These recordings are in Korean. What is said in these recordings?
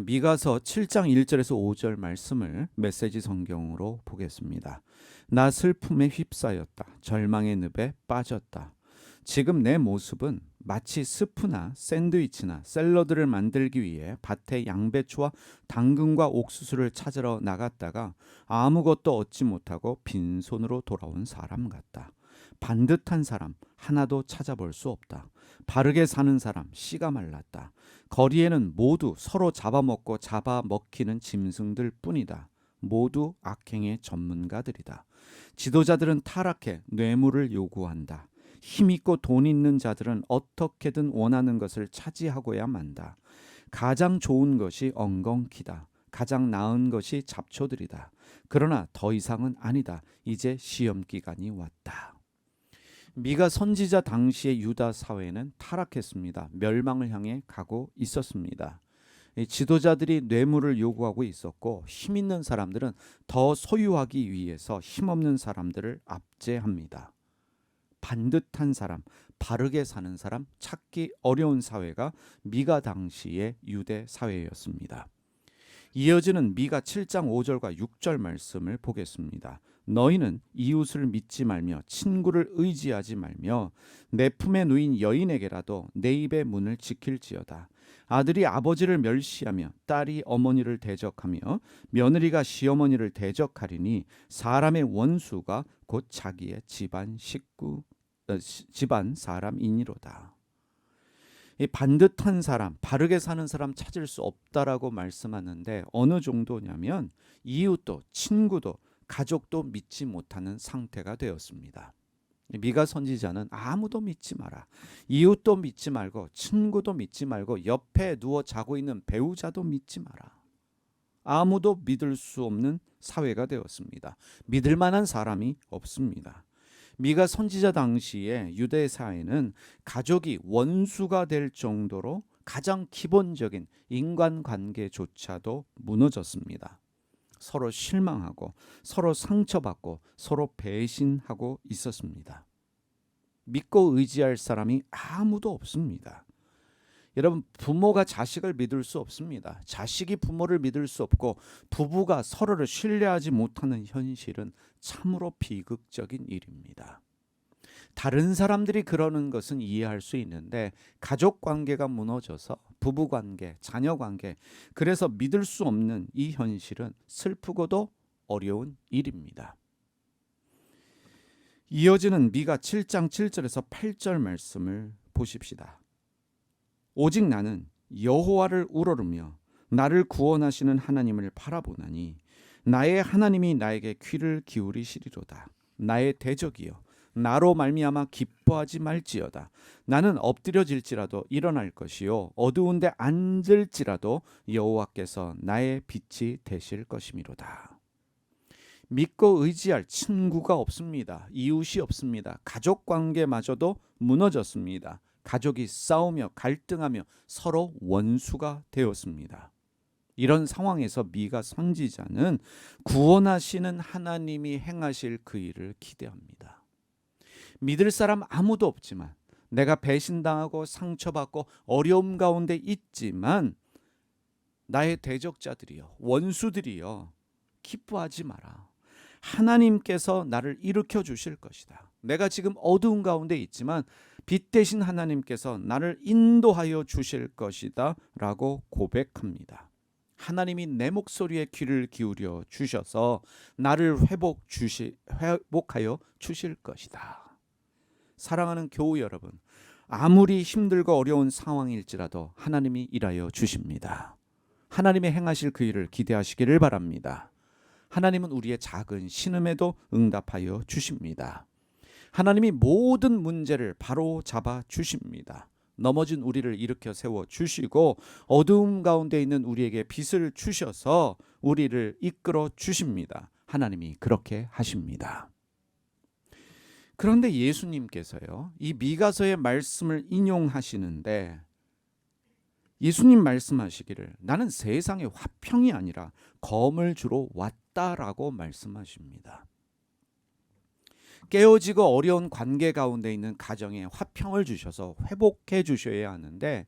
미가서 7장 1절에서 5절 말씀을 메시지 성경으로 보겠습니다. 나 슬픔에 휩싸였다. 절망의 늪에 빠졌다. 지금 내 모습은 마치 스프나 샌드위치나 샐러드를 만들기 위해 밭에 양배추와 당근과 옥수수를 찾으러 나갔다가 아무것도 얻지 못하고 빈손으로 돌아온 사람 같다. 반듯한 사람 하나도 찾아볼 수 없다. 바르게 사는 사람 씨가 말랐다. 거리에는 모두 서로 잡아먹고 잡아먹히는 짐승들 뿐이다. 모두 악행의 전문가들이다. 지도자들은 타락해 뇌물을 요구한다. 힘있고 돈 있는 자들은 어떻게든 원하는 것을 차지하고야 만다. 가장 좋은 것이 엉겅퀴다. 가장 나은 것이 잡초들이다. 그러나 더 이상은 아니다. 이제 시험 기간이 왔다. 미가 선지자 당시의 유다 사회는 타락했습니다. 멸망을 향해 가고 있었습니다. 지도자들이 뇌물을 요구하고 있었고 힘 있는 사람들은 더 소유하기 위해서 힘없는 사람들을 압제합니다. 반듯한 사람, 바르게 사는 사람 찾기 어려운 사회가 미가 당시의 유대 사회였습니다. 이어지는 미가 7장 5절과 6절 말씀을 보겠습니다. 너희는 이웃을 믿지 말며 친구를 의지하지 말며 내 품에 누인 여인에게라도 내 입의 문을 지킬지어다. 아들이 아버지를 멸시하며 딸이 어머니를 대적하며 며느리가 시어머니를 대적하리니 사람의 원수가 곧 자기의 집안 사람이니로다. 이 반듯한 사람, 바르게 사는 사람 찾을 수 없다라고 말씀하는데 어느 정도냐면 이웃도 친구도 가족도 믿지 못하는 상태가 되었습니다. 미가 선지자는 아무도 믿지 마라. 이웃도 믿지 말고 친구도 믿지 말고 옆에 누워 자고 있는 배우자도 믿지 마라. 아무도 믿을 수 없는 사회가 되었습니다. 믿을 만한 사람이 없습니다. 미가 선지자 당시에 유대 사회는 가족이 원수가 될 정도로 가장 기본적인 인간관계조차도 무너졌습니다. 서로 실망하고 서로 상처받고 서로 배신하고 있었습니다. 믿고 의지할 사람이 아무도 없습니다. 여러분, 부모가 자식을 믿을 수 없습니다. 자식이 부모를 믿을 수 없고 부부가 서로를 신뢰하지 못하는 현실은 참으로 비극적인 일입니다. 다른 사람들이 그러는 것은 이해할 수 있는데 가족 관계가 무너져서 부부 관계, 자녀 관계, 그래서 믿을 수 없는 이 현실은 슬프고도 어려운 일입니다. 이어지는 미가 7장 7절에서 8절 말씀을 보십시다. 오직 나는 여호와를 우러르며 나를 구원하시는 하나님을 바라보나니 나의 하나님이 나에게 귀를 기울이시리로다. 나의 대적이여 나로 말미암아 기뻐하지 말지어다. 나는 엎드려질지라도 일어날 것이요 어두운데 앉을지라도 여호와께서 나의 빛이 되실 것이미로다. 믿고 의지할 친구가 없습니다. 이웃이 없습니다. 가족 관계마저도 무너졌습니다. 가족이 싸우며 갈등하며 서로 원수가 되었습니다. 이런 상황에서 미가 선지자는 구원하시는 하나님이 행하실 그 일을 기대합니다. 믿을 사람 아무도 없지만 내가 배신당하고 상처받고 어려움 가운데 있지만 나의 대적자들이여 원수들이여 기뻐하지 마라. 하나님께서 나를 일으켜 주실 것이다. 내가 지금 어두운 가운데 있지만 빛 대신 하나님께서 나를 인도하여 주실 것이다 라고 고백합니다. 하나님이 내 목소리에 귀를 기울여 주셔서 나를 회복하여 주실 것이다. 사랑하는 교우 여러분, 아무리 힘들고 어려운 상황일지라도 하나님이 일하여 주십니다. 하나님의 행하실 그 일을 기대하시기를 바랍니다. 하나님은 우리의 작은 신음에도 응답하여 주십니다. 하나님이 모든 문제를 바로 잡아 주십니다. 넘어진 우리를 일으켜 세워 주시고 어두움 가운데 있는 우리에게 빛을 주셔서 우리를 이끌어 주십니다. 하나님이 그렇게 하십니다. 그런데 예수님께서요, 이 미가서의 말씀을 인용하시는데 예수님 말씀하시기를 나는 세상의 화평이 아니라 검을 주러 왔다라고 말씀하십니다. 깨어지고 어려운 관계 가운데 있는 가정에 화평을 주셔서 회복해 주셔야 하는데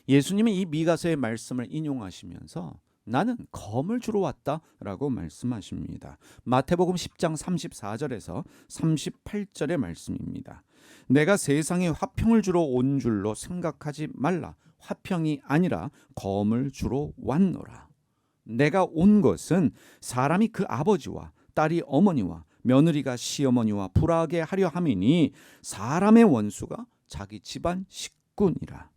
예수님이 이 미가서의 말씀을 인용하시면서 나는 검을 주러 왔다라고 말씀하십니다. 마태복음 10장 34절에서 38절의 말씀입니다. 내가 세상에 화평을 주러 온 줄로 생각하지 말라. 화평이 아니라 검을 주러 왔노라. 내가 온 것은 사람이 그 아버지와 딸이 어머니와 며느리가 시어머니와 불화하게 하려 함이니 사람의 원수가 자기 집안 식구니라.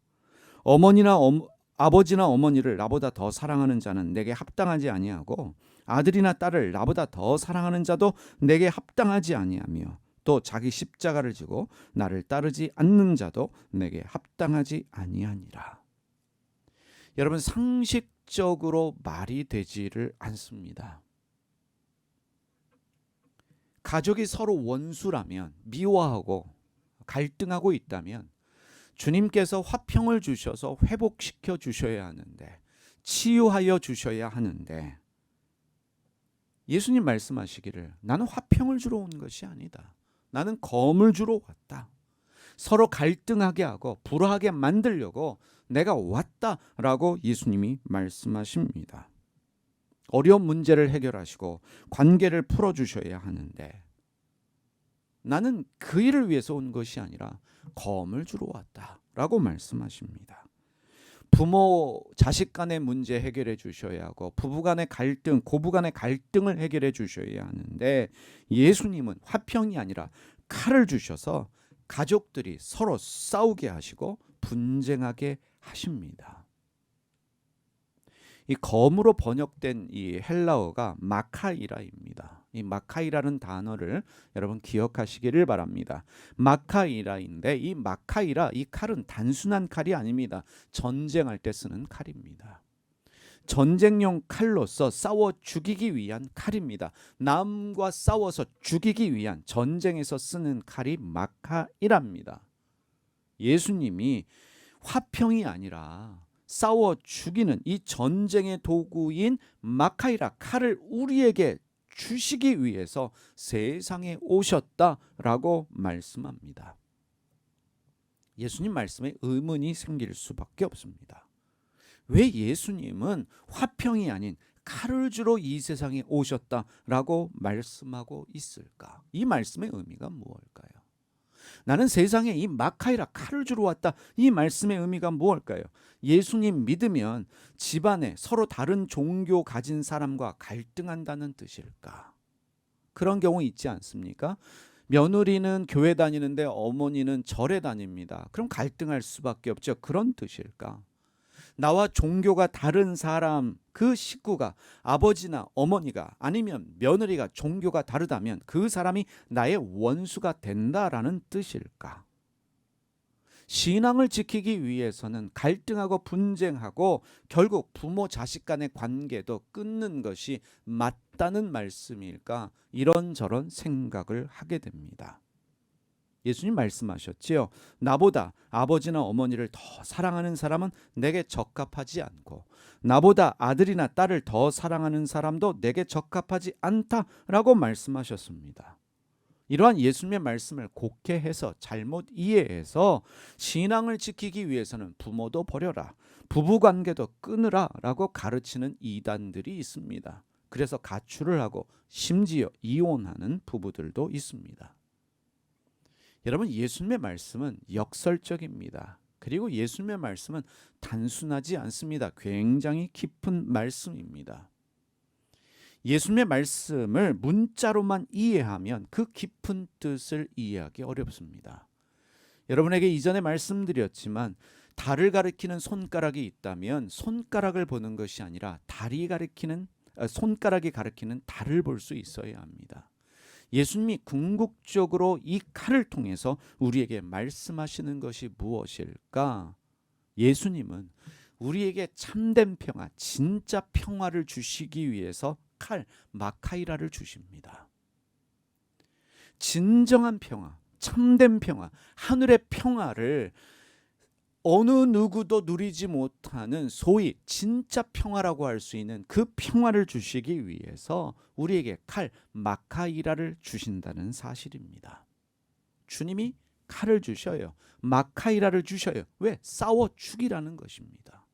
아버지나 어머니를 나보다 더 사랑하는 자는 내게 합당하지 아니하고 아들이나 딸을 나보다 더 사랑하는 자도 내게 합당하지 아니하며 또 자기 십자가를 지고 나를 따르지 않는 자도 내게 합당하지 아니하니라. 여러분, 상식적으로 말이 되지를 않습니다. 가족이 서로 원수라면, 미워하고 갈등하고 있다면 주님께서 화평을 주셔서 회복시켜 주셔야 하는데, 치유하여 주셔야 하는데, 예수님 말씀하시기를 나는 화평을 주러 온 것이 아니다. 나는 검을 주러 왔다. 서로 갈등하게 하고 불화하게 만들려고 내가 왔다라고 예수님이 말씀하십니다. 어려운 문제를 해결하시고 관계를 풀어주셔야 하는데 나는 그 일을 위해서 온 것이 아니라 검을 주러 왔다라고 말씀하십니다. 부모 자식 간의 문제 해결해 주셔야 하고 부부 간의 갈등, 고부 간의 갈등을 해결해 주셔야 하는데 예수님은 화평이 아니라 칼을 주셔서 가족들이 서로 싸우게 하시고 분쟁하게 하십니다. 이 검으로 번역된 이 헬라어가 마카이라입니다. 이 마카이라는 단어를 여러분 기억하시기를 바랍니다. 마카이라인데 이 마카이라, 이 칼은 단순한 칼이 아닙니다. 전쟁할 때 쓰는 칼입니다. 전쟁용 칼로서 싸워 죽이기 위한 칼입니다. 남과 싸워서 죽이기 위한 전쟁에서 쓰는 칼이 마카이라입니다. 예수님이 화평이 아니라 싸워 죽이는 이 전쟁의 도구인 마카이라 칼을 우리에게 주시기 위해서 세상에 오셨다라고 말씀합니다. 예수님 말씀에 의문이 생길 수밖에 없습니다. 왜 예수님은 화평이 아닌 칼을 주러 이 세상에 오셨다라고 말씀하고 있을까? 이 말씀의 의미가 무엇일까요? 나는 세상에 이 마카이라 칼을 주러 왔다. 이 말씀의 의미가 무엇일까요? 예수님 믿으면 집안에 서로 다른 종교 가진 사람과 갈등한다는 뜻일까? 그런 경우 있지 않습니까? 며느리는 교회 다니는데 어머니는 절에 다닙니다. 그럼 갈등할 수밖에 없죠. 그런 뜻일까? 나와 종교가 다른 사람, 그 식구가 아버지나 어머니가 아니면 며느리가 종교가 다르다면 그 사람이 나의 원수가 된다라는 뜻일까? 신앙을 지키기 위해서는 갈등하고 분쟁하고 결국 부모 자식 간의 관계도 끊는 것이 맞다는 말씀일까? 이런저런 생각을 하게 됩니다. 예수님 말씀하셨지요. 나보다 아버지나 어머니를 더 사랑하는 사람은 내게 적합하지 않고 나보다 아들이나 딸을 더 사랑하는 사람도 내게 적합하지 않다라고 말씀하셨습니다. 이러한 예수님의 말씀을 곡해해서 잘못 이해해서 신앙을 지키기 위해서는 부모도 버려라, 부부관계도 끊으라 라고 가르치는 이단들이 있습니다. 그래서 가출을 하고 심지어 이혼하는 부부들도 있습니다. 여러분, 예수님의 말씀은 역설적입니다. 그리고 예수님의 말씀은 단순하지 않습니다. 굉장히 깊은 말씀입니다. 예수님의 말씀을 문자로만 이해하면 그 깊은 뜻을 이해하기 어렵습니다. 여러분에게 이전에 말씀드렸지만 달을 가리키는 손가락이 있다면 손가락을 보는 것이 아니라 손가락이 가리키는 달을 볼 수 있어야 합니다. 예수님이 궁극적으로 이 칼을 통해서 우리에게 말씀하시는 것이 무엇일까? 예수님은 우리에게 참된 평화, 진짜 평화를 주시기 위해서 칼, 마카이라를 주십니다. 진정한 평화, 참된 평화, 하늘의 평화를 어느 누구도 누리지 못하는 소위 진짜 평화라고 할 수 있는 그 평화를 주시기 위해서 우리에게 칼, 마카이라를 주신다는 사실입니다. 주님이 칼을 주셔요. 마카이라를 주셔요. 왜? 싸워 죽이라는 것입니다.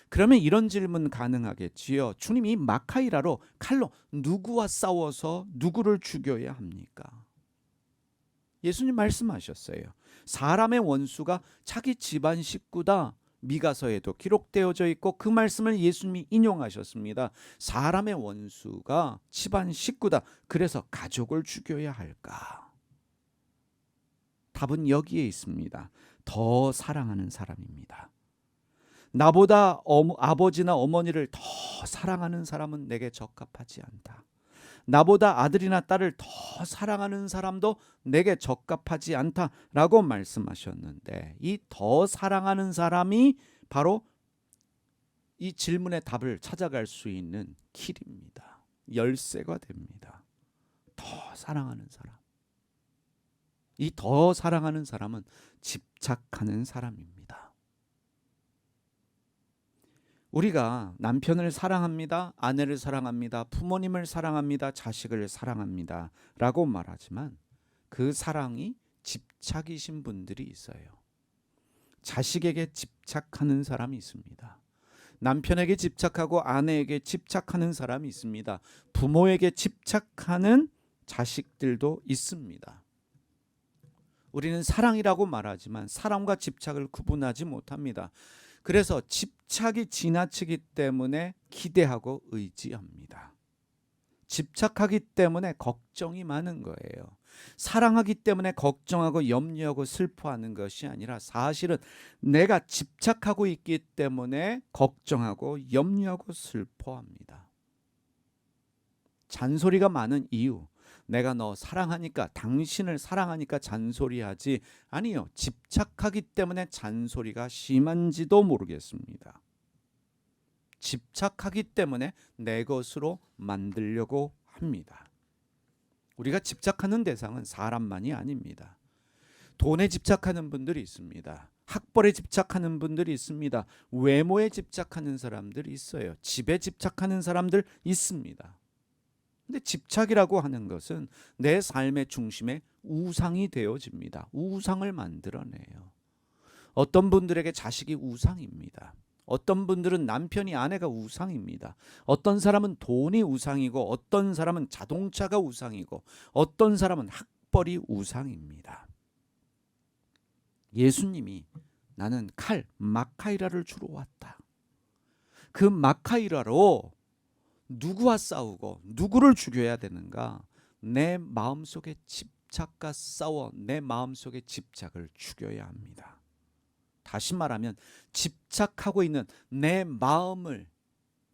그러면 이런 질문 가능하겠지요. 주님, 이 마카이라로 칼로 누구와 싸워서 누구를 죽여야 합니까? 예수님 말씀하셨어요. 사람의 원수가 자기 집안 식구다. 미가서에도 기록되어져 있고 그 말씀을 예수님이 인용하셨습니다. 사람의 원수가 집안 식구다. 그래서 가족을 죽여야 할까? 답은 여기에 있습니다. 더 사랑하는 사람입니다. 나보다 아버지나 어머니를 더 사랑하는 사람은 내게 적합하지 않다. 나보다 아들이나 딸을 더 사랑하는 사람도 내게 적합하지 않다라고 말씀하셨는데, 이 더 사랑하는 사람이 바로 이 질문의 답을 찾아갈 수 있는 길입니다. 열쇠가 됩니다. 더 사랑하는 사람. 이 더 사랑하는 사람은 집착하는 사람입니다. 우리가 남편을 사랑합니다, 아내를 사랑합니다, 부모님을 사랑합니다, 자식을 사랑합니다 라고 말하지만 그 사랑이 집착이신 분들이 있어요. 자식에게 집착하는 사람이 있습니다. 남편에게 집착하고 아내에게 집착하는 사람이 있습니다. 부모에게 집착하는 자식들도 있습니다. 우리는 사랑이라고 말하지만 사랑과 집착을 구분하지 못합니다. 그래서 집착이 지나치기 때문에 기대하고 의지합니다. 집착하기 때문에 걱정이 많은 거예요. 사랑하기 때문에 걱정하고 염려하고 슬퍼하는 것이 아니라 사실은 내가 집착하고 있기 때문에 걱정하고 염려하고 슬퍼합니다. 잔소리가 많은 이유, 내가 너 사랑하니까, 당신을 사랑하니까 잔소리하지, 아니요, 집착하기 때문에 잔소리가 심한지도 모르겠습니다. 집착하기 때문에 내 것으로 만들려고 합니다. 우리가 집착하는 대상은 사람만이 아닙니다. 돈에 집착하는 분들이 있습니다. 학벌에 집착하는 분들이 있습니다. 외모에 집착하는 사람들이 있어요. 집에 집착하는 사람들 있습니다. 근데 집착이라고 하는 것은 내 삶의 중심에 우상이 되어집니다. 우상을 만들어내요. 어떤 분들에게 자식이 우상입니다. 어떤 분들은 남편이, 아내가 우상입니다. 어떤 사람은 돈이 우상이고, 어떤 사람은 자동차가 우상이고, 어떤 사람은 학벌이 우상입니다. 예수님이 나는 칼, 마카이라를 주러 왔다. 그 마카이라로 누구와 싸우고 누구를 죽여야 되는가? 내 마음속의 집착과 싸워 내 마음속의 집착을 죽여야 합니다. 다시 말하면 집착하고 있는 내 마음을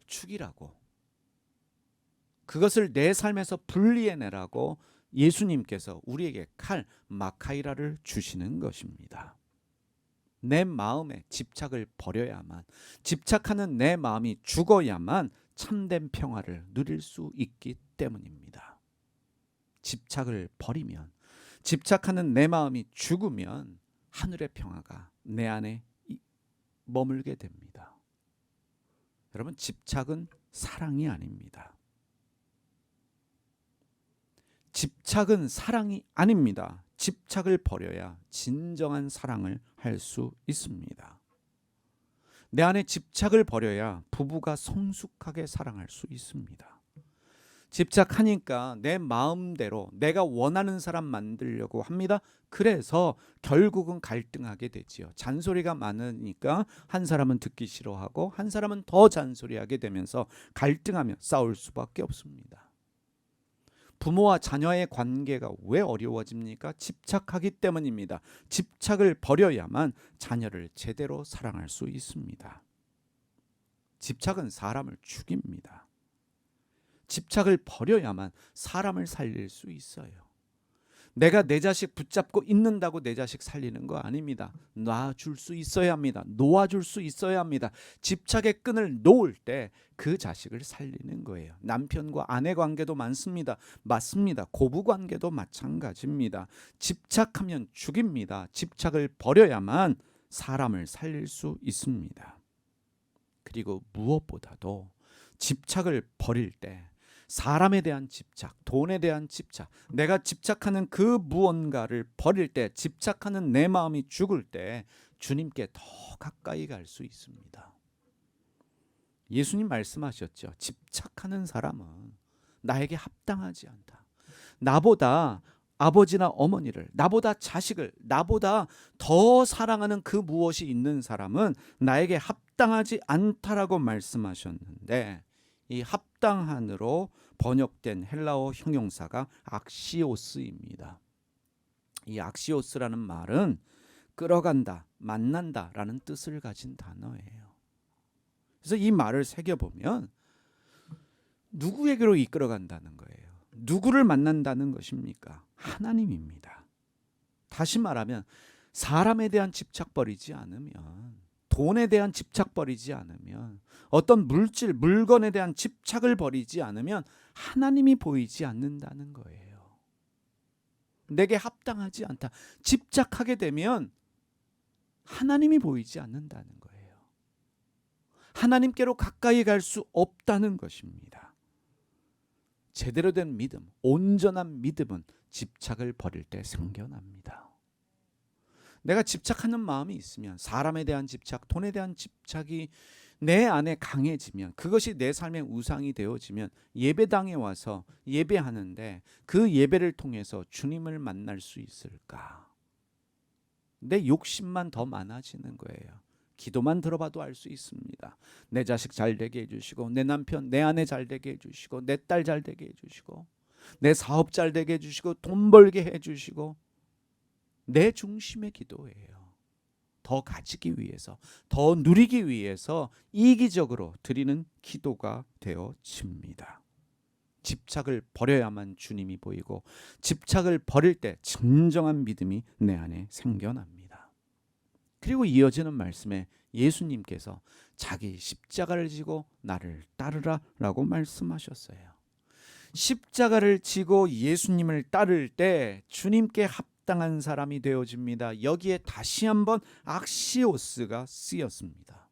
죽이라고, 그것을 내 삶에서 분리해내라고 예수님께서 우리에게 칼, 마카이라를 주시는 것입니다. 내 마음에 집착을 버려야만, 집착하는 내 마음이 죽어야만 참된 평화를 누릴 수 있기 때문입니다. 집착을 버리면, 집착하는 내 마음이 죽으면 하늘의 평화가 내 안에 머물게 됩니다. 여러분, 집착은 사랑이 아닙니다. 집착은 사랑이 아닙니다. 집착을 버려야 진정한 사랑을 할 수 있습니다. 내 안에 집착을 버려야 부부가 성숙하게 사랑할 수 있습니다. 집착하니까 내 마음대로 내가 원하는 사람 만들려고 합니다. 그래서 결국은 갈등하게 되지요. 잔소리가 많으니까 한 사람은 듣기 싫어하고 한 사람은 더 잔소리하게 되면서 갈등하며 싸울 수밖에 없습니다. 부모와 자녀의 관계가 왜 어려워집니까? 집착하기 때문입니다. 집착을 버려야만 자녀를 제대로 사랑할 수 있습니다. 집착은 사람을 죽입니다. 집착을 버려야만 사람을 살릴 수 있어요. 내가 내 자식 붙잡고 있는다고 내 자식 살리는 거 아닙니다. 놔줄 수 있어야 합니다. 놓아줄 수 있어야 합니다. 집착의 끈을 놓을 때 그 자식을 살리는 거예요. 남편과 아내 관계도 많습니다. 맞습니다. 고부 관계도 마찬가지입니다. 집착하면 죽입니다. 집착을 버려야만 사람을 살릴 수 있습니다. 그리고 무엇보다도 집착을 버릴 때 사람에 대한 집착, 돈에 대한 집착, 내가 집착하는 그 무언가를 버릴 때, 집착하는 내 마음이 죽을 때 주님께 더 가까이 갈 수 있습니다. 예수님 말씀하셨죠. 집착하는 사람은 나에게 합당하지 않다. 나보다 아버지나 어머니를, 나보다 자식을, 나보다 더 사랑하는 그 무엇이 있는 사람은 나에게 합당하지 않다라고 말씀하셨는데, 이 합당한으로 번역된 헬라어 형용사가 악시오스입니다. 이 악시오스라는 말은 끌어간다, 만난다라는 뜻을 가진 단어예요. 그래서 이 말을 새겨보면 누구에게로 이끌어간다는 거예요. 누구를 만난다는 것입니까? 하나님입니다. 다시 말하면 사람에 대한 집착 버리지 않으면, 돈에 대한 집착 버리지 않으면, 어떤 물질, 물건에 대한 집착을 버리지 않으면 하나님이 보이지 않는다는 거예요. 내게 합당하지 않다. 집착하게 되면 하나님이 보이지 않는다는 거예요. 하나님께로 가까이 갈 수 없다는 것입니다. 제대로 된 믿음, 온전한 믿음은 집착을 버릴 때 생겨납니다. 내가 집착하는 마음이 있으면, 사람에 대한 집착, 돈에 대한 집착이 내 안에 강해지면, 그것이 내 삶의 우상이 되어지면 예배당에 와서 예배하는데 그 예배를 통해서 주님을 만날 수 있을까? 내 욕심만 더 많아지는 거예요. 기도만 들어봐도 알 수 있습니다. 내 자식 잘 되게 해주시고, 내 남편, 내 아내 잘 되게 해주시고, 내 딸 잘 되게 해주시고, 내 사업 잘 되게 해주시고, 돈 벌게 해주시고, 내 중심의 기도예요. 더 가지기 위해서, 더 누리기 위해서 이기적으로 드리는 기도가 되어집니다. 집착을 버려야만 주님이 보이고, 집착을 버릴 때 진정한 믿음이 내 안에 생겨납니다. 그리고 이어지는 말씀에 예수님께서 자기 십자가를 지고 나를 따르라 라고 말씀하셨어요. 십자가를 지고 예수님을 따를 때 주님께 합당한 사람이 되어집니다. 여기에 다시 한번 악시오스가 쓰였습니다.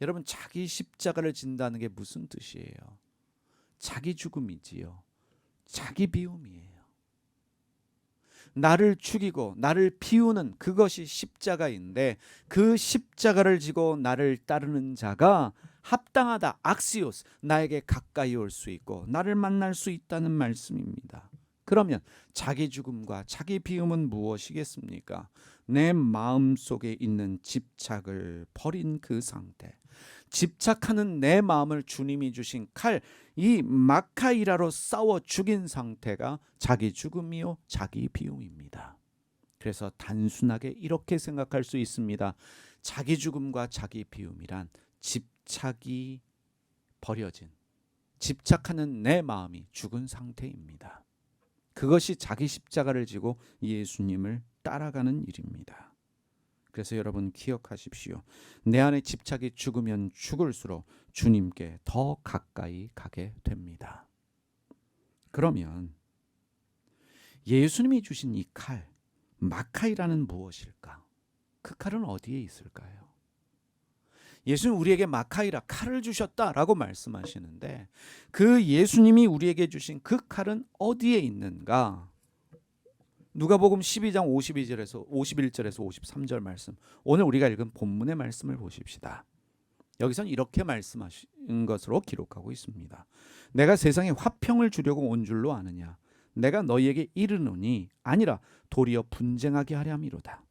여러분, 자기 십자가를 진다는 게 무슨 뜻이에요? 자기 죽음이지요. 자기 비움이에요. 나를 죽이고 나를 비우는 그것이 십자가인데, 그 십자가를 지고 나를 따르는 자가 합당하다, 악시오스, 나에게 가까이 올 수 있고 나를 만날 수 있다는 말씀입니다. 그러면 자기 죽음과 자기 비움은 무엇이겠습니까? 내 마음속에 있는 집착을 버린 그 상태, 집착하는 내 마음을 주님이 주신 칼, 이 마카이라로 싸워 죽인 상태가 자기 죽음이요 자기 비움입니다. 그래서 단순하게 이렇게 생각할 수 있습니다. 자기 죽음과 자기 비움이란 집착이 버려진, 집착하는 내 마음이 죽은 상태입니다. 그것이 자기 십자가를 지고 예수님을 따라가는 일입니다. 그래서 여러분 기억하십시오. 내 안에 집착이 죽으면 죽을수록 주님께 더 가까이 가게 됩니다. 그러면 예수님이 주신 이 칼, 마카이라는 무엇일까? 그 칼은 어디에 있을까요? 예수님 우리에게 마카이라, 칼을 주셨다라고 말씀하시는데, 그 예수님이 우리에게 주신 그 칼은 어디에 있는가? 누가복음 12장 52절에서 51절에서 53절 말씀, 오늘 우리가 읽은 본문의 말씀을 보십시다. 여기서는 이렇게 말씀하신 것으로 기록하고 있습니다. 내가 세상에 화평을 주려고 온 줄로 아느냐? 내가 너희에게 이르노니 아니라 도리어 분쟁하게 하려 함이로다.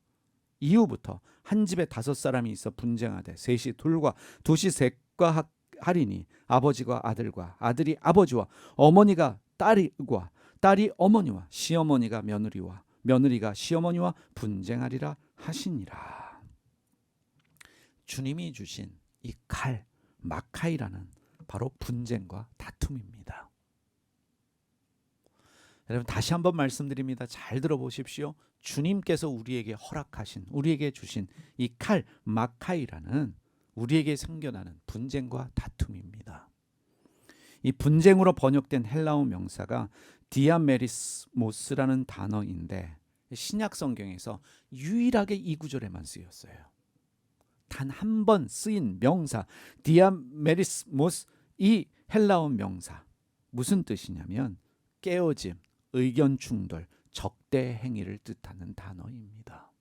이후부터 한 집에 5사람이 있어 분쟁하되 셋이 둘과 둘이 셋과 하리니 아버지가 아들과 아들이 아버지와 어머니가 딸과 딸이 어머니와 시어머니가 며느리와 며느리가 시어머니와 분쟁하리라 하시니라. 주님이 주신 이 칼, 마카이라는 바로 분쟁과 다툼입니다. 여러분 다시 한번 말씀드립니다. 잘 들어보십시오. 주님께서 우리에게 허락하신, 우리에게 주신 이 칼, 마카이라는 우리에게 생겨나는 분쟁과 다툼입니다. 이 분쟁으로 번역된 헬라어 명사가 디아메리스모스라는 단어인데, 신약 성경에서 유일하게 이 구절에만 쓰였어요. 단 한 번 쓰인 명사 디아메리스모스, 이 헬라어 명사, 무슨 뜻이냐면 깨어짐, 의견 충돌, 적대 행위를 뜻하는 단어입니다.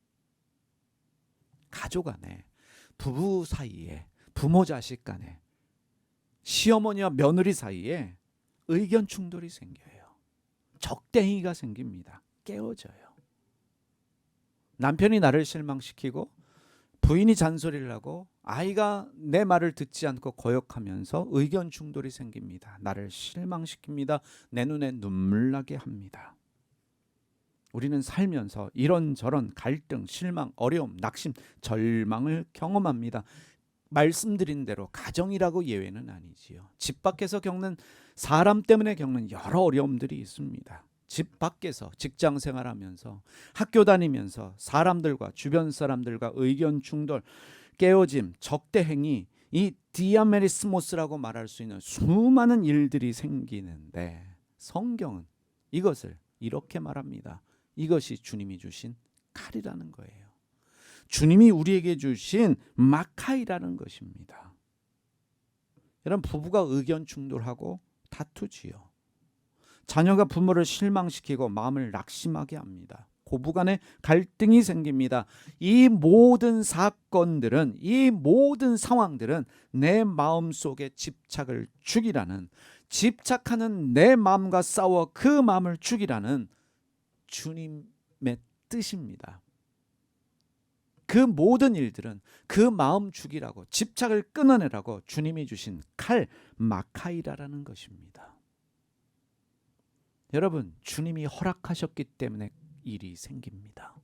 가족 안에, 부부 사이에, 부모 자식 간에, 시어머니와 며느리 사이에 의견 충돌이 생겨요. 적대 행위가 생깁니다. 깨어져요. 남편이 나를 실망시키고 부인이 잔소리를 하고 아이가 내 말을 듣지 않고 거역하면서 의견 충돌이 생깁니다. 나를 실망시킵니다. 내 눈에 눈물 나게 합니다. 우리는 살면서 이런저런 갈등, 실망, 어려움, 낙심, 절망을 경험합니다. 말씀드린 대로 가정이라고 예외는 아니지요. 집 밖에서 겪는, 사람 때문에 겪는 여러 어려움들이 있습니다. 집 밖에서 직장 생활하면서, 학교 다니면서 사람들과, 주변 사람들과 의견 충돌, 깨어짐, 적대 행위, 이 디아메리스모스라고 말할 수 있는 수많은 일들이 생기는데, 성경은 이것을 이렇게 말합니다. 이것이 주님이 주신 칼이라는 거예요. 주님이 우리에게 주신 마카이라는 것입니다. 여러분, 부부가 의견 충돌하고 다투지요. 자녀가 부모를 실망시키고 마음을 낙심하게 합니다. 고부간에 갈등이 생깁니다. 이 모든 사건들은, 이 모든 상황들은 내 마음속에 집착을 죽이라는, 집착하는 내 마음과 싸워 그 마음을 죽이라는 주님의 뜻입니다. 그 모든 일들은 그 마음 죽이라고, 집착을 끊어내라고 주님이 주신 칼, 마카이라라는 것입니다. 여러분, 주님이 허락하셨기 때문에 일이 생깁니다.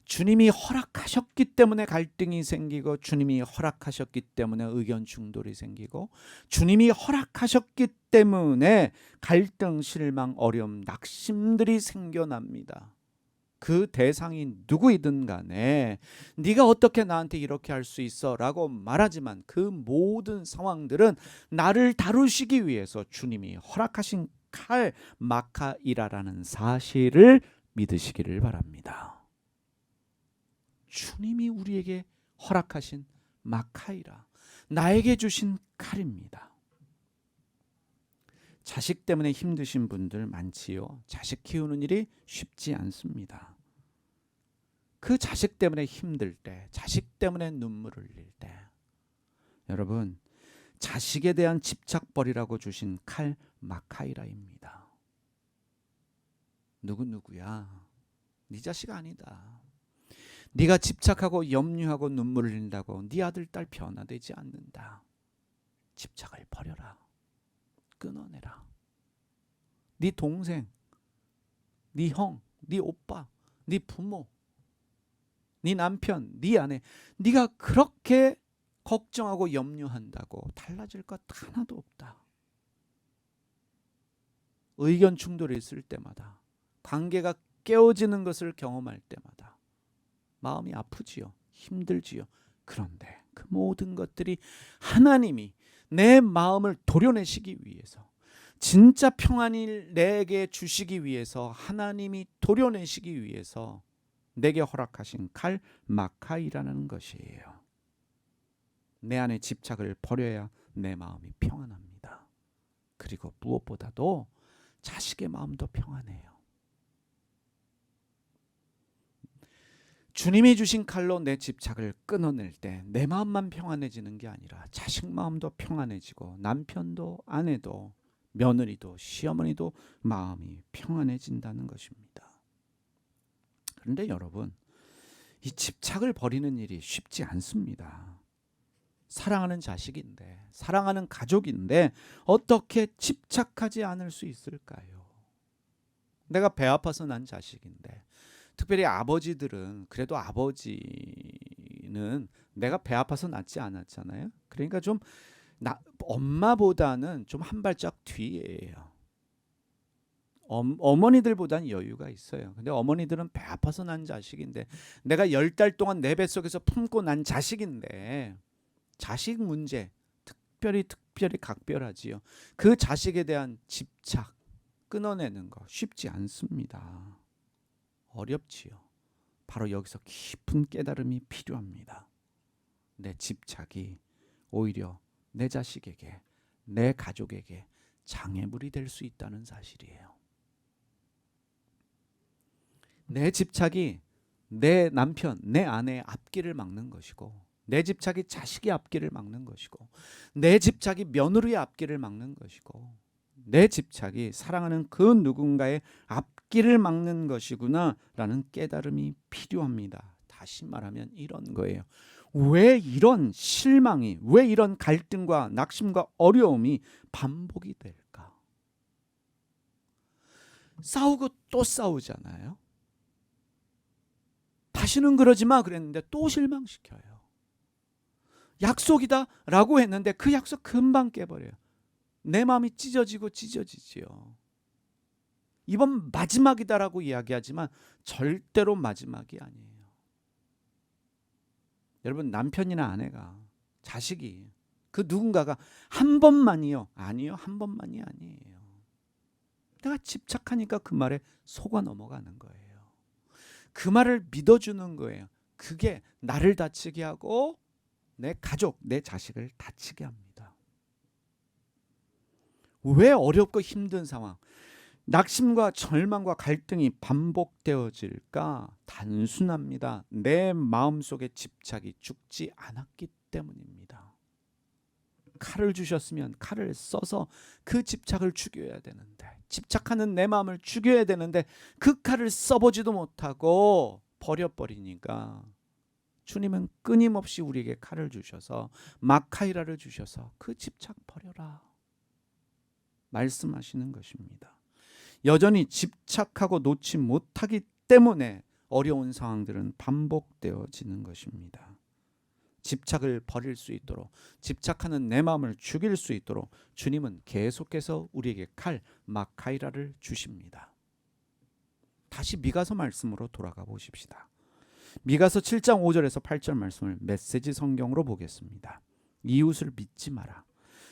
주님이 허락하셨기 때문에 갈등이 생기고, 주님이 허락하셨기 때문에 의견 충돌이 생기고, 주님이 허락하셨기 때문에 갈등, 실망, 어려움, 낙심들이 생겨납니다. 그 대상이 누구이든 간에 네가 어떻게 나한테 이렇게 할 수 있어 라고 말하지만, 그 모든 상황들은 나를 다루시기 위해서 주님이 허락하신 칼, 마카이라라는 사실을 믿으시기를 바랍니다. 주님이 우리에게 허락하신 마카이라, 나에게 주신 칼입니다. 자식 때문에 힘드신 분들 많지요. 자식 키우는 일이 쉽지 않습니다. 그 자식 때문에 힘들 때, 자식 때문에 눈물을 흘릴 때, 여러분, 자식에 대한 집착벌이라고 주신 칼, 마카이라입니다. 누구야? 네 자식 아니다. 네가 집착하고 염려하고 눈물을 흘린다고 네 아들, 딸 변화되지 않는다. 집착을 버려라. 끊어내라. 네 동생, 네 형, 네 오빠, 네 부모, 네 남편, 네 아내, 네가 그렇게 걱정하고 염려한다고 달라질 것 하나도 없다. 의견 충돌이 있을 때마다, 관계가 깨어지는 것을 경험할 때마다 마음이 아프지요. 힘들지요. 그런데 그 모든 것들이 하나님이 내 마음을 도려내시기 위해서, 진짜 평안을 내게 주시기 위해서, 하나님이 도려내시기 위해서 내게 허락하신 칼, 마카이라는 것이에요. 내 안에 집착을 버려야 내 마음이 평안합니다. 그리고 무엇보다도 자식의 마음도 평안해요. 주님이 주신 칼로 내 집착을 끊어낼 때 내 마음만 평안해지는 게 아니라 자식 마음도 평안해지고, 남편도 아내도 며느리도 시어머니도 마음이 평안해진다는 것입니다. 그런데 여러분, 이 집착을 버리는 일이 쉽지 않습니다. 사랑하는 자식인데, 사랑하는 가족인데 어떻게 집착하지 않을 수 있을까요? 내가 배 아파서 난 자식인데, 특별히 아버지들은, 그래도 아버지는 내가 배 아파서 낳지 않았잖아요. 그러니까 좀 엄마보다는 좀 한 발짝 뒤에요. 어머니들보다는 여유가 있어요. 근데 어머니들은 배 아파서 난 자식인데, 내가 10달 동안 내 뱃속에서 품고 난 자식인데, 자식 문제 특별히 각별하지요. 그 자식에 대한 집착 끊어내는 거 쉽지 않습니다. 어렵지요. 바로 여기서 깊은 깨달음이 필요합니다. 내 집착이 오히려 내 자식에게, 내 가족에게 장애물이 될 수 있다는 사실이에요. 내 집착이 내 남편, 내 아내의 앞길을 막는 것이고, 내 집착이 자식의 앞길을 막는 것이고, 내 집착이 며느리의 앞길을 막는 것이고, 내 집착이 사랑하는 그 누군가의 앞길을 막는 것이구나 라는 깨달음이 필요합니다. 다시 말하면 이런 거예요. 왜 이런 실망이, 왜 이런 갈등과 낙심과 어려움이 반복이 될까? 싸우고 또 싸우잖아요. 다시는 그러지 마 그랬는데 또 실망시켜요. 약속이다 라고 했는데 그 약속 금방 깨버려요. 내 마음이 찢어지지요. 이번 마지막이다라고 이야기하지만 절대로 마지막이 아니에요. 여러분, 남편이나 아내가, 자식이, 그 누군가가 한 번만이요? 아니요, 한 번만이 아니에요. 내가 집착하니까 그 말에 속아 넘어가는 거예요. 그 말을 믿어주는 거예요. 그게 나를 다치게 하고 내 가족, 내 자식을 다치게 합니다. 왜 어렵고 힘든 상황, 낙심과 절망과 갈등이 반복되어질까? 단순합니다. 내 마음속에 집착이 죽지 않았기 때문입니다. 칼을 주셨으면 칼을 써서 그 집착을 죽여야 되는데, 집착하는 내 마음을 죽여야 되는데 그 칼을 써보지도 못하고 버려버리니까 주님은 끊임없이 우리에게 칼을 주셔서, 마카이라를 주셔서 그 집착 버려라 말씀하시는 것입니다. 여전히 집착하고 놓지 못하기 때문에 어려운 상황들은 반복되어지는 것입니다. 집착을 버릴 수 있도록, 집착하는 내 마음을 죽일 수 있도록 주님은 계속해서 우리에게 칼, 마카이라를 주십니다. 다시 미가서 말씀으로 돌아가 보십시다. 미가서 7장 5절에서 8절 말씀을 메시지 성경으로 보겠습니다. 이웃을 믿지 마라.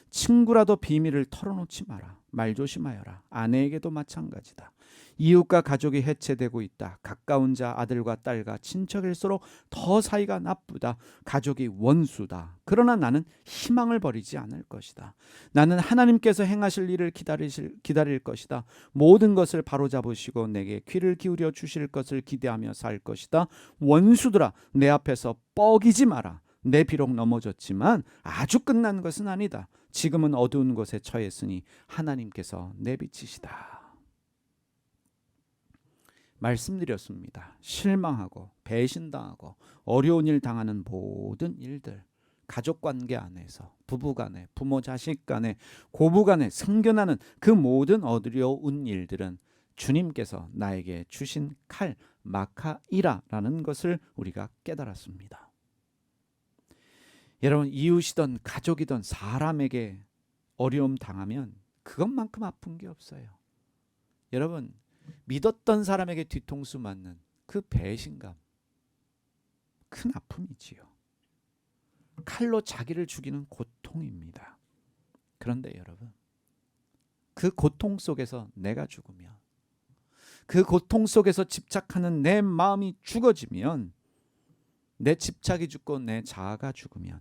친구라도 비밀을 털어놓지 마라. 말조심하여라. 아내에게도 마찬가지다. 이웃과 가족이 해체되고 있다. 가까운 자, 아들과 딸과 친척일수록 더 사이가 나쁘다. 가족이 원수다. 그러나 나는 희망을 버리지 않을 것이다. 나는 하나님께서 행하실 일을 기다릴 것이다. 모든 것을 바로잡으시고 내게 귀를 기울여 주실 것을 기대하며 살 것이다. 원수들아, 내 앞에서 뻐기지 마라. 내 비록 넘어졌지만 아주 끝난 것은 아니다. 지금은 어두운 곳에 처했으니 하나님께서 내 빛이시다. 말씀드렸습니다. 실망하고 배신당하고 어려운 일 당하는 모든 일들, 가족관계 안에서, 부부간에, 부모 자식 간에, 고부간에 생겨나는 그 모든 어려운 일들은 주님께서 나에게 주신 칼, 마카이라라는 것을 우리가 깨달았습니다. 여러분, 이웃이든 가족이든 사람에게 어려움 당하면 그것만큼 아픈 게 없어요. 여러분, 믿었던 사람에게 뒤통수 맞는 그 배신감, 큰 아픔이지요. 칼로 자기를 죽이는 고통입니다. 그런데 여러분, 그 고통 속에서 내가 죽으면, 그 고통 속에서 집착하는 내 마음이 죽어지면, 내 집착이 죽고 내 자아가 죽으면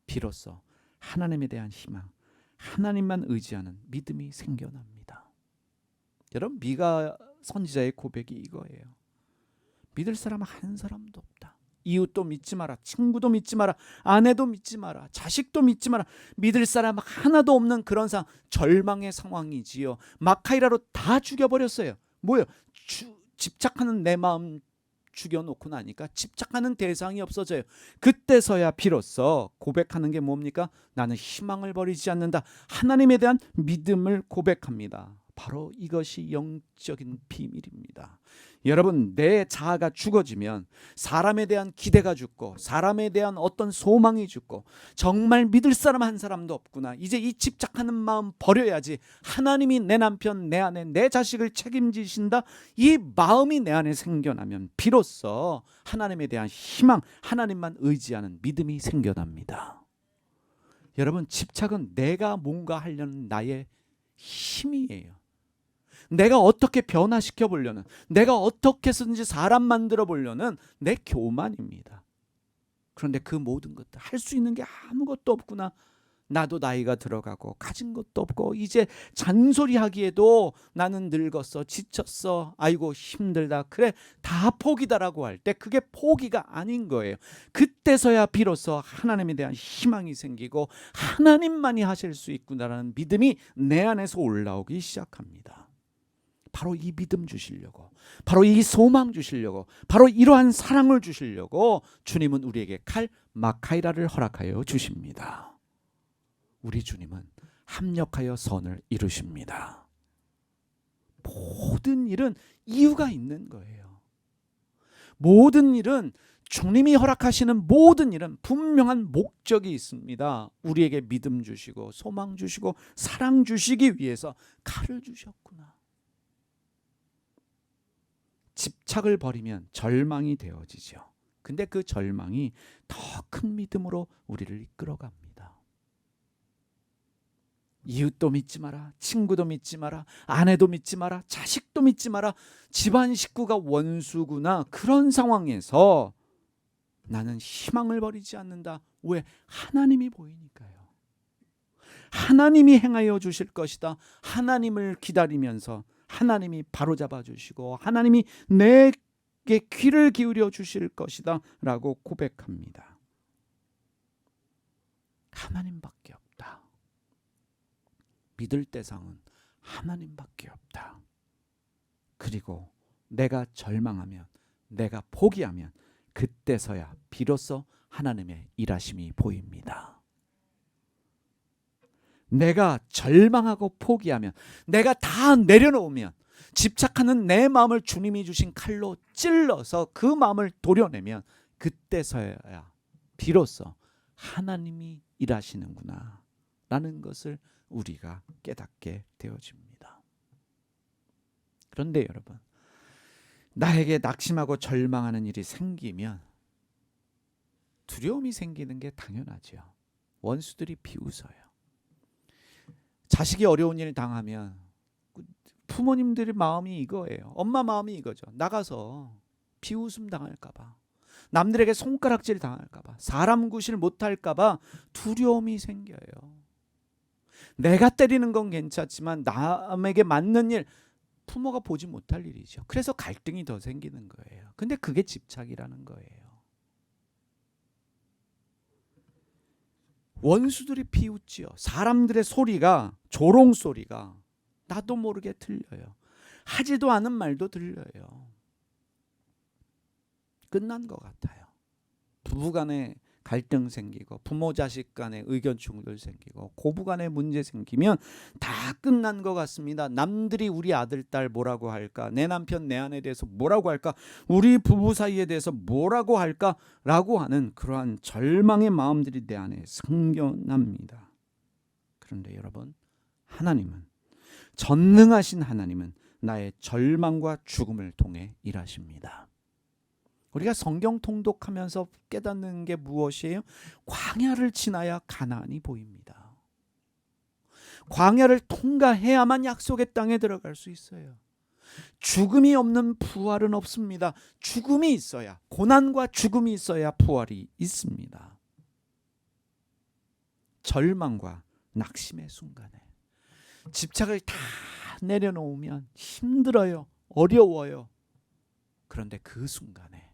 비로소 하나님에 대한 희망, 하나님만 의지하는 믿음이 생겨납니다. 여러분, 미가 선지자의 고백이 이거예요. 믿을 사람 한 사람도 없다. 이웃도 믿지 마라. 친구도 믿지 마라. 아내도 믿지 마라. 자식도 믿지 마라. 믿을 사람 하나도 없는 그런 상황, 절망의 상황이지요. 마카이라로 다 죽여버렸어요. 뭐예요? 집착하는 내 마음 죽여놓고 나니까 집착하는 대상이 없어져요. 그때서야 비로소 고백하는 게 뭡니까? 나는 희망을 버리지 않는다. 하나님에 대한 믿음을 고백합니다. 바로 이것이 영적인 비밀입니다. 여러분, 내 자아가 죽어지면 사람에 대한 기대가 죽고, 사람에 대한 어떤 소망이 죽고, 정말 믿을 사람 한 사람도 없구나, 이제 이 집착하는 마음 버려야지, 하나님이 내 남편, 내 아내, 내 자식을 책임지신다, 이 마음이 내 안에 생겨나면 비로소 하나님에 대한 희망, 하나님만 의지하는 믿음이 생겨납니다. 여러분, 집착은 내가 뭔가 하려는 나의 힘이에요. 내가 어떻게 변화시켜 보려는, 내가 어떻게 해서든지 사람 만들어 보려는 내 교만입니다. 그런데 그 모든 것들 할 수 있는 게 아무것도 없구나, 나도 나이가 들어가고 가진 것도 없고 이제 잔소리하기에도 나는 늙었어, 지쳤어, 아이고 힘들다, 그래 다 포기다라고 할 때 그게 포기가 아닌 거예요. 그때서야 비로소 하나님에 대한 희망이 생기고 하나님만이 하실 수 있구나라는 믿음이 내 안에서 올라오기 시작합니다. 바로 이 믿음 주시려고, 바로 이 소망 주시려고, 바로 이러한 사랑을 주시려고 주님은 우리에게 칼 마카이라를 허락하여 주십니다. 우리 주님은 합력하여 선을 이루십니다. 모든 일은 이유가 있는 거예요. 모든 일은, 주님이 허락하시는 모든 일은 분명한 목적이 있습니다. 우리에게 믿음 주시고 소망 주시고 사랑 주시기 위해서 칼을 주셨구나. 집착을 버리면 절망이 되어지죠. 근데 그 절망이 더 큰 믿음으로 우리를 이끌어갑니다. 이웃도 믿지 마라, 친구도 믿지 마라, 아내도 믿지 마라, 자식도 믿지 마라, 집안 식구가 원수구나. 그런 상황에서 나는 희망을 버리지 않는다. 왜? 하나님이 보이니까요. 하나님이 행하여 주실 것이다. 하나님을 기다리면서 하나님이 바로잡아 주시고 하나님이 내게 귀를 기울여 주실 것이다 라고 고백합니다. 하나님밖에 없다. 믿을 대상은 하나님밖에 없다. 그리고 내가 절망하면, 내가 포기하면 그때서야 비로소 하나님의 일하심이 보입니다. 내가 절망하고 포기하면, 내가 다 내려놓으면, 집착하는 내 마음을 주님이 주신 칼로 찔러서 그 마음을 도려내면 그때서야 비로소 하나님이 일하시는구나 라는 것을 우리가 깨닫게 되어집니다. 그런데 여러분, 나에게 낙심하고 절망하는 일이 생기면 두려움이 생기는 게 당연하죠. 원수들이 비웃어요. 자식이 어려운 일 당하면 부모님들의 마음이 이거예요. 엄마 마음이 이거죠. 나가서 비웃음 당할까 봐, 남들에게 손가락질 당할까 봐, 사람 구실 못할까 봐 두려움이 생겨요. 내가 때리는 건 괜찮지만 남에게 맞는 일, 부모가 보지 못할 일이죠. 그래서 갈등이 더 생기는 거예요. 근데 그게 집착이라는 거예요. 원수들이 비웃지요. 사람들의 소리가, 조롱 소리가 나도 모르게 들려요. 하지도 않은 말도 들려요. 끝난 것 같아요. 부부간에 갈등 생기고, 부모 자식 간에 의견 충돌 생기고, 고부 간에 문제 생기면 다 끝난 것 같습니다. 남들이 우리 아들 딸 뭐라고 할까, 내 남편 내 아내에 대해서 뭐라고 할까, 우리 부부 사이에 대해서 뭐라고 할까라고 하는 그러한 절망의 마음들이 내 안에 생겨납니다. 그런데 여러분, 하나님은, 전능하신 하나님은 나의 절망과 죽음을 통해 일하십니다. 우리가 성경 통독하면서 깨닫는 게 무엇이에요? 광야를 지나야 가나안이 보입니다. 광야를 통과해야만 약속의 땅에 들어갈 수 있어요. 죽음이 없는 부활은 없습니다. 죽음이 있어야, 고난과 죽음이 있어야 부활이 있습니다. 절망과 낙심의 순간에 집착을 다 내려놓으면 힘들어요. 어려워요. 그런데 그 순간에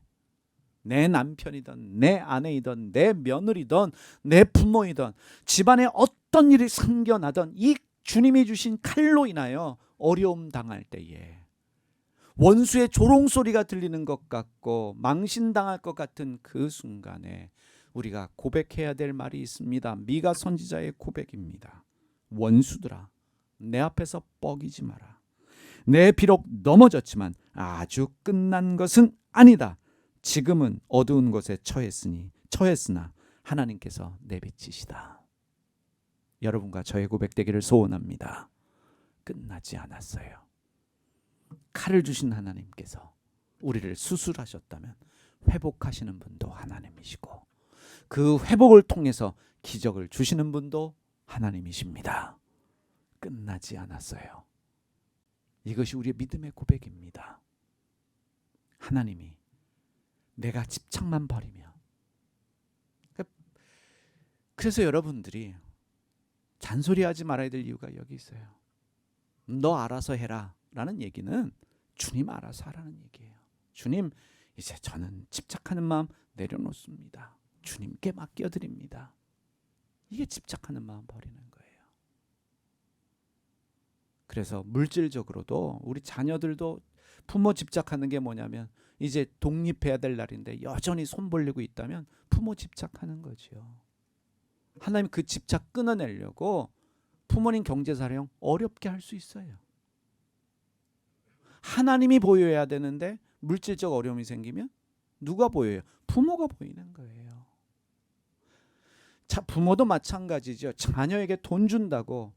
내 남편이든 내 아내이든 내 며느리든 내 부모이든 집안에 어떤 일이 생겨나든 이 주님이 주신 칼로 인하여 어려움 당할 때에, 원수의 조롱 소리가 들리는 것 같고 망신당할 것 같은 그 순간에 우리가 고백해야 될 말이 있습니다. 미가 선지자의 고백입니다. 원수들아, 내 앞에서 뻐기지 마라. 내 비록 넘어졌지만 아주 끝난 것은 아니다. 지금은 어두운 곳에 처했으나 하나님께서 내비치시다. 여러분과 저의 고백되기를 소원합니다. 끝나지 않았어요. 칼을 주신 하나님께서 우리를 수술하셨다면 회복하시는 분도 하나님이시고, 그 회복을 통해서 기적을 주시는 분도 하나님이십니다. 끝나지 않았어요. 이것이 우리의 믿음의 고백입니다. 하나님이 내가 집착만 버리며, 그래서 여러분들이 잔소리하지 말아야 될 이유가 여기 있어요. 너 알아서 해라 라는 얘기는 주님 알아서 하라는 얘기예요. 주님, 이제 저는 집착하는 마음 내려놓습니다. 주님께 맡겨드립니다. 이게 집착하는 마음 버리는 거예요. 그래서 물질적으로도 우리 자녀들도 부모 집착하는 게 뭐냐면 이제 독립해야 될 날인데 여전히 손 벌리고 있다면 부모 집착하는 거죠. 하나님 그 집착 끊어내려고 부모님 경제사령 어렵게 할 수 있어요. 하나님이 보여야 되는데 물질적 어려움이 생기면 누가 보여요? 부모가 보이는 거예요. 자, 부모도 마찬가지죠. 자녀에게 돈 준다고,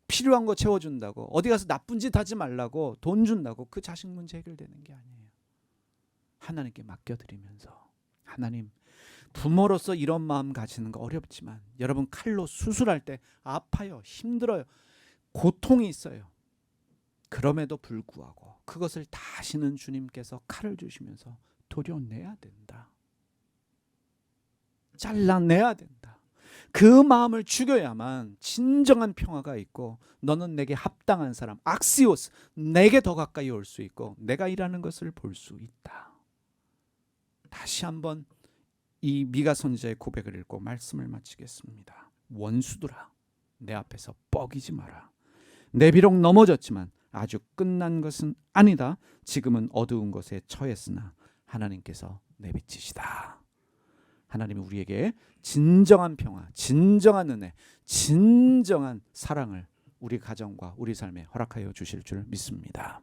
필요한 거 채워준다고, 어디 가서 나쁜 짓 하지 말라고 돈 준다고 그 자식 문제 해결되는 게 아니에요. 하나님께 맡겨드리면서, 하나님, 부모로서 이런 마음 가지는 거 어렵지만 여러분 칼로 수술할 때 아파요, 힘들어요, 고통이 있어요. 그럼에도 불구하고 그것을 다시는 주님께서 칼을 주시면서 도려내야 된다. 잘라내야 된다. 그 마음을 죽여야만 진정한 평화가 있고 너는 내게 합당한 사람, 악시오스, 내게 더 가까이 올 수 있고 내가 일하는 것을 볼 수 있다. 다시 한번 이 미가 선지자의 고백을 읽고 말씀을 마치겠습니다. 원수들아, 내 앞에서 뻐기지 마라. 내 비록 넘어졌지만 아주 끝난 것은 아니다. 지금은 어두운 곳에 처했으나 하나님께서 내비치시다. 하나님이 우리에게 진정한 평화, 진정한 은혜, 진정한 사랑을 우리 가정과 우리 삶에 허락하여 주실 줄 믿습니다.